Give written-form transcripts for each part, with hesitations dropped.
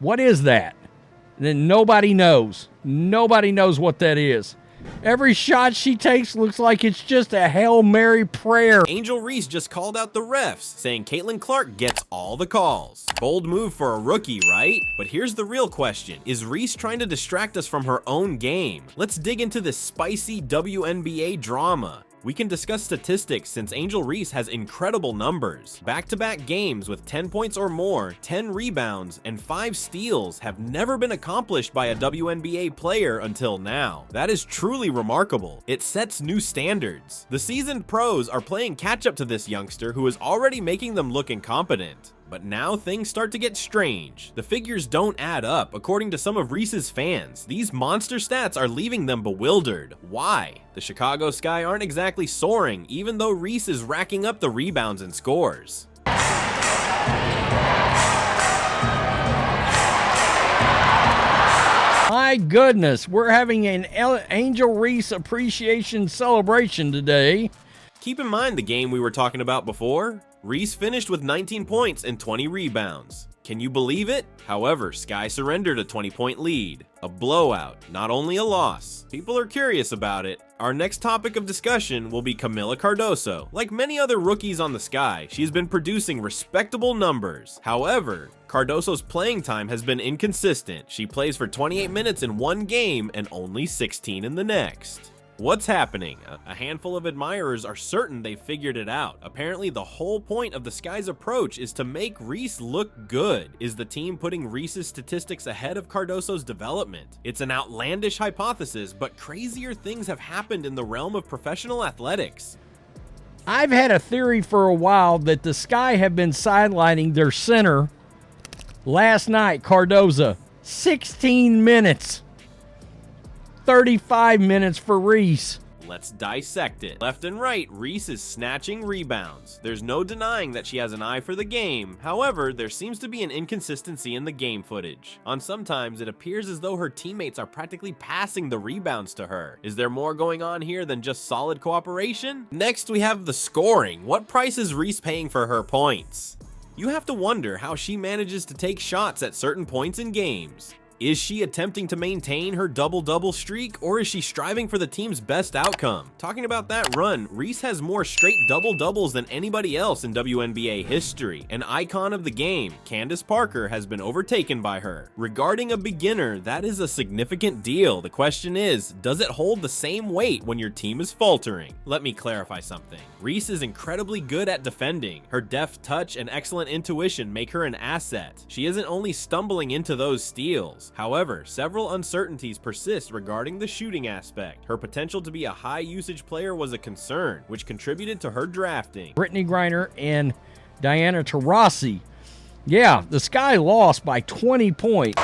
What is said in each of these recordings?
What is that? And then nobody knows. Nobody knows what that is. Every shot she takes looks like it's just a Hail Mary prayer. Angel Reese just called out the refs, saying Caitlin Clark gets all the calls. Bold move for a rookie, right? But here's the real question. Is Reese trying to distract us from her own game? Let's dig into this spicy WNBA drama. We can discuss statistics since Angel Reese has incredible numbers. Back-to-back games with 10 points or more, 10 rebounds, and 5 steals have never been accomplished by a WNBA player until now. That is truly remarkable. It sets new standards. The seasoned pros are playing catch-up to this youngster who is already making them look incompetent. But now things start to get strange. The figures don't add up, according to some of Reese's fans. These monster stats are leaving them bewildered. Why? The Chicago Sky aren't exactly soaring, even though Reese is racking up the rebounds and scores. My goodness, we're having an Angel Reese appreciation celebration today. Keep in mind the game we were talking about before. Reese finished with 19 points and 20 rebounds. Can you believe it? However, Sky surrendered a 20-point lead. A blowout, not only a loss. People are curious about it. Our next topic of discussion will be Kamilla Cardoso. Like many other rookies on the Sky, she's been producing respectable numbers. However, Cardoso's playing time has been inconsistent. She plays for 28 minutes in one game and only 16 in the next. What's happening? A handful of admirers are certain they figured it out. Apparently, the whole point of the Sky's approach is to make Reese look good. Is the team putting Reese's statistics ahead of Cardoso's development? It's an outlandish hypothesis, but crazier things have happened in the realm of professional athletics. I've had a theory for a while that the Sky have been sidelining their center. Last night, Cardoso, 16 minutes. 35 minutes for Reese. Let's dissect it. Left and right, Reese is snatching rebounds. There's no denying that she has an eye for the game. However, there seems to be an inconsistency in the game footage. On sometimes, it appears as though her teammates are practically passing the rebounds to her. Is there more going on here than just solid cooperation? Next, we have the scoring. What price is Reese paying for her points? You have to wonder how she manages to take shots at certain points in games. Is she attempting to maintain her double-double streak, or is she striving for the team's best outcome? Talking about that run, Reese has more straight double-doubles than anybody else in WNBA history. An icon of the game, Candace Parker has been overtaken by her. Regarding a beginner, that is a significant deal. The question is, does it hold the same weight when your team is faltering? Let me clarify something. Reese is incredibly good at defending. Her deft touch and excellent intuition make her an asset. She isn't only stumbling into those steals. However, several uncertainties persist regarding the shooting aspect. Her potential to be a high-usage player was a concern, which contributed to her drafting. Brittany Griner and Diana Taurasi. Yeah, the Sky lost by 20 points.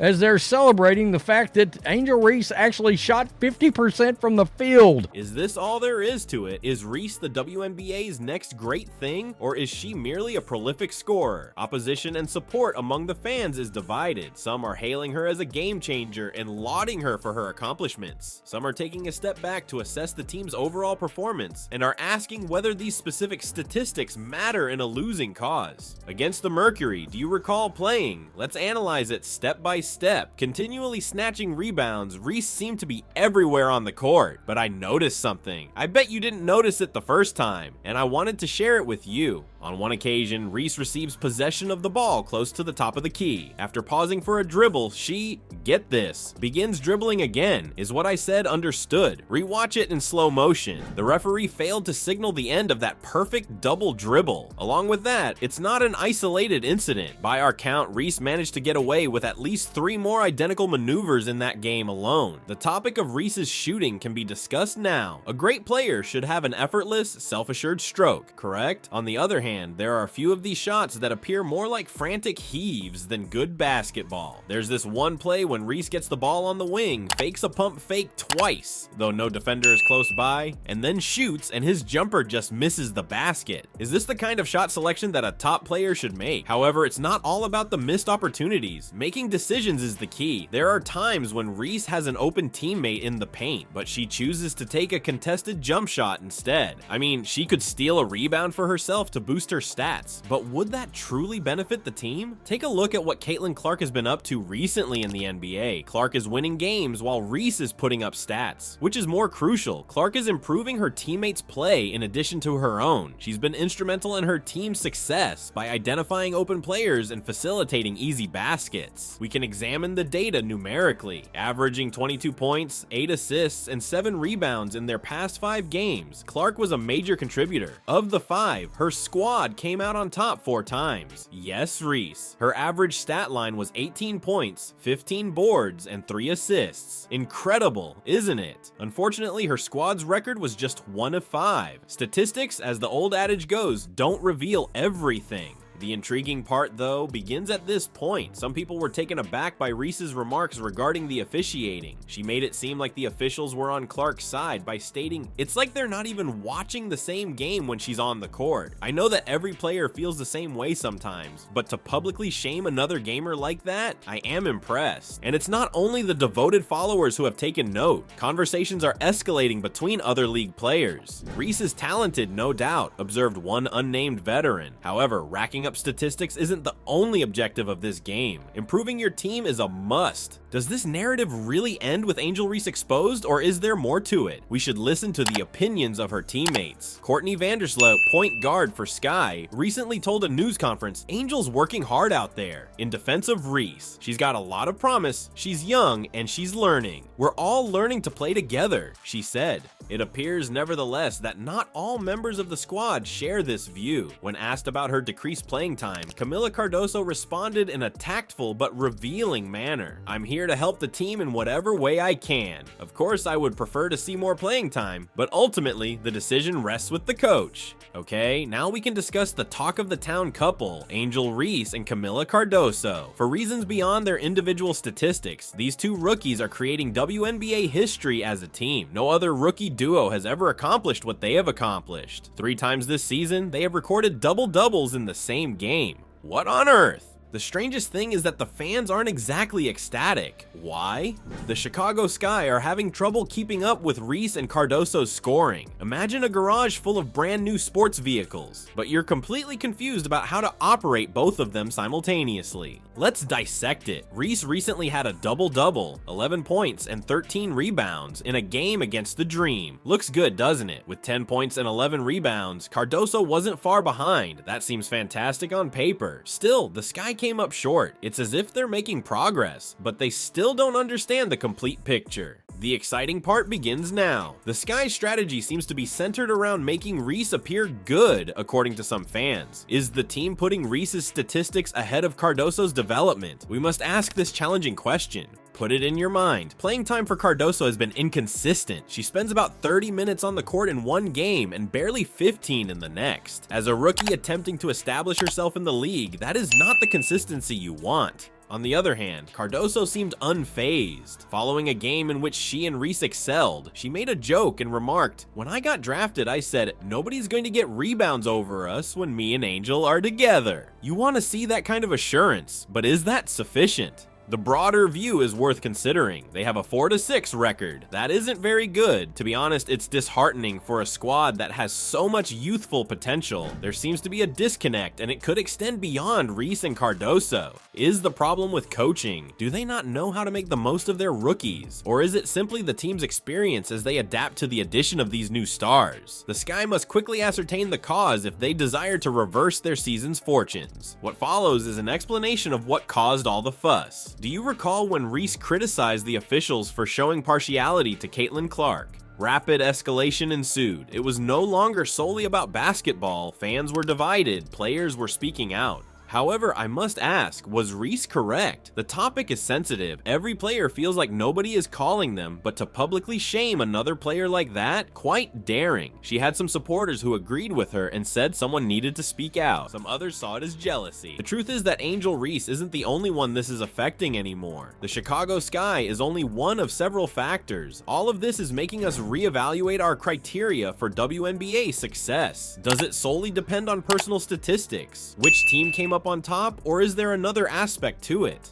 As they're celebrating the fact that Angel Reese actually shot 50% from the field. Is this all there is to it? Is Reese the WNBA's next great thing, or is she merely a prolific scorer? Opposition and support among the fans is divided. Some are hailing her as a game changer and lauding her for her accomplishments. Some are taking a step back to assess the team's overall performance and are asking whether these specific statistics matter in a losing cause. Against the Mercury, do you recall playing? Let's analyze it step by step. Continually snatching rebounds, Reese seemed to be everywhere on the court, but I noticed something. I bet you didn't notice it the first time, and I wanted to share it with you. On one occasion, Reese receives possession of the ball close to the top of the key. After pausing for a dribble, she, get this, begins dribbling again. Is what I said understood? Rewatch it in slow motion. The referee failed to signal the end of that perfect double dribble. Along with that, it's not an isolated incident. By our count, Reese managed to get away with at least 3 more identical maneuvers in that game alone. The topic of Reese's shooting can be discussed now. A great player should have an effortless, self-assured stroke, correct? On the other hand, hand, there are a few of these shots that appear more like frantic heaves than good basketball. There's this one play when Reese gets the ball on the wing, fakes a pump fake twice, though no defender is close by, and then shoots and his jumper just misses the basket. Is this the kind of shot selection that a top player should make? However, it's not all about the missed opportunities. Making decisions is the key. There are times when Reese has an open teammate in the paint, but she chooses to take a contested jump shot instead. I mean, she could steal a rebound for herself to boost her stats, but would that truly benefit the team? Take a look at what Caitlin Clark has been up to recently in the NBA. Clark is winning games while Reese is putting up stats. Which is more crucial? Clark is improving her teammates' play in addition to her own. She's been instrumental in her team's success by identifying open players and facilitating easy baskets. We can examine the data numerically, averaging 22 points, 8 assists, and 7 rebounds in their past 5 games. Clark was a major contributor. Of the 5, her squad came out on top 4 times. Yes, Reese. Her average stat line was 18 points, 15 boards, and 3 assists. Incredible, isn't it? Unfortunately, her squad's record was just 1 of 5. Statistics, as the old adage goes, don't reveal everything. The intriguing part, though, begins at this point. Some people were taken aback by Reese's remarks regarding the officiating. She made it seem like the officials were on Clark's side by stating, "It's like they're not even watching the same game when she's on the court." I know that every player feels the same way sometimes, but to publicly shame another gamer like that, I am impressed. And it's not only the devoted followers who have taken note. Conversations are escalating between other league players. Reese is talented, no doubt, observed one unnamed veteran. However, racking up statistics isn't the only objective of this game. Improving your team is a must. Does this narrative really end with Angel Reese exposed, or is there more to it? We should listen to the opinions of her teammates. Courtney Vandersloot, point guard for Sky, recently told a news conference, "Angel's working hard out there." In defense of Reese, she's got a lot of promise, she's young, and she's learning. "We're all learning to play together," she said. It appears, nevertheless, that not all members of the squad share this view. When asked about her decreased playing time, Camila Cardoso responded in a tactful but revealing manner. "I'm here to help the team in whatever way I can. Of course, I would prefer to see more playing time, but ultimately, the decision rests with the coach." Okay, now we can discuss the talk of the town couple, Angel Reese and Camila Cardoso. For reasons beyond their individual statistics, these two rookies are creating WNBA history as a team. No other rookie duo has ever accomplished what they have accomplished. 3 times this season, they have recorded double-doubles in the same game. What on earth? The strangest thing is that the fans aren't exactly ecstatic. Why? The Chicago Sky are having trouble keeping up with Reese and Cardoso's scoring. Imagine a garage full of brand new sports vehicles, but you're completely confused about how to operate both of them simultaneously. Let's dissect it. Reese recently had a double-double, 11 points and 13 rebounds in a game against the Dream. Looks good, doesn't it? With 10 points and 11 rebounds, Cardoso wasn't far behind. That seems fantastic on paper. Still, the Sky came up short. It's as if they're making progress, but they still don't understand the complete picture. The exciting part begins now. The Sky's strategy seems to be centered around making Reese appear good, according to some fans. Is the team putting Reese's statistics ahead of Cardoso's development? We must ask this challenging question. Put it in your mind. Playing time for Cardoso has been inconsistent. She spends about 30 minutes on the court in one game and barely 15 in the next. As a rookie attempting to establish herself in the league, that is not the consistency you want. On the other hand, Cardoso seemed unfazed. Following a game in which she and Reese excelled, she made a joke and remarked, "When I got drafted, I said, nobody's going to get rebounds over us when me and Angel are together." You want to see that kind of assurance, but is that sufficient? The broader view is worth considering. They have a 4-6 record. That isn't very good. To be honest, it's disheartening for a squad that has so much youthful potential. There seems to be a disconnect, and it could extend beyond Reese and Cardoso. Is the problem with coaching? Do they not know how to make the most of their rookies? Or is it simply the team's experience as they adapt to the addition of these new stars? The Sky must quickly ascertain the cause if they desire to reverse their season's fortunes. What follows is an explanation of what caused all the fuss. Do you recall when Reese criticized the officials for showing partiality to Caitlin Clark? Rapid escalation ensued. It was no longer solely about basketball. Fans were divided. Players were speaking out. However, I must ask, was Reese correct? The topic is sensitive. Every player feels like nobody is calling them, but to publicly shame another player like that? Quite daring. She had some supporters who agreed with her and said someone needed to speak out. Some others saw it as jealousy. The truth is that Angel Reese isn't the only one this is affecting anymore. The Chicago Sky is only one of several factors. All of this is making us reevaluate our criteria for WNBA success. Does it solely depend on personal statistics? Which team came up on top, or is there another aspect to it?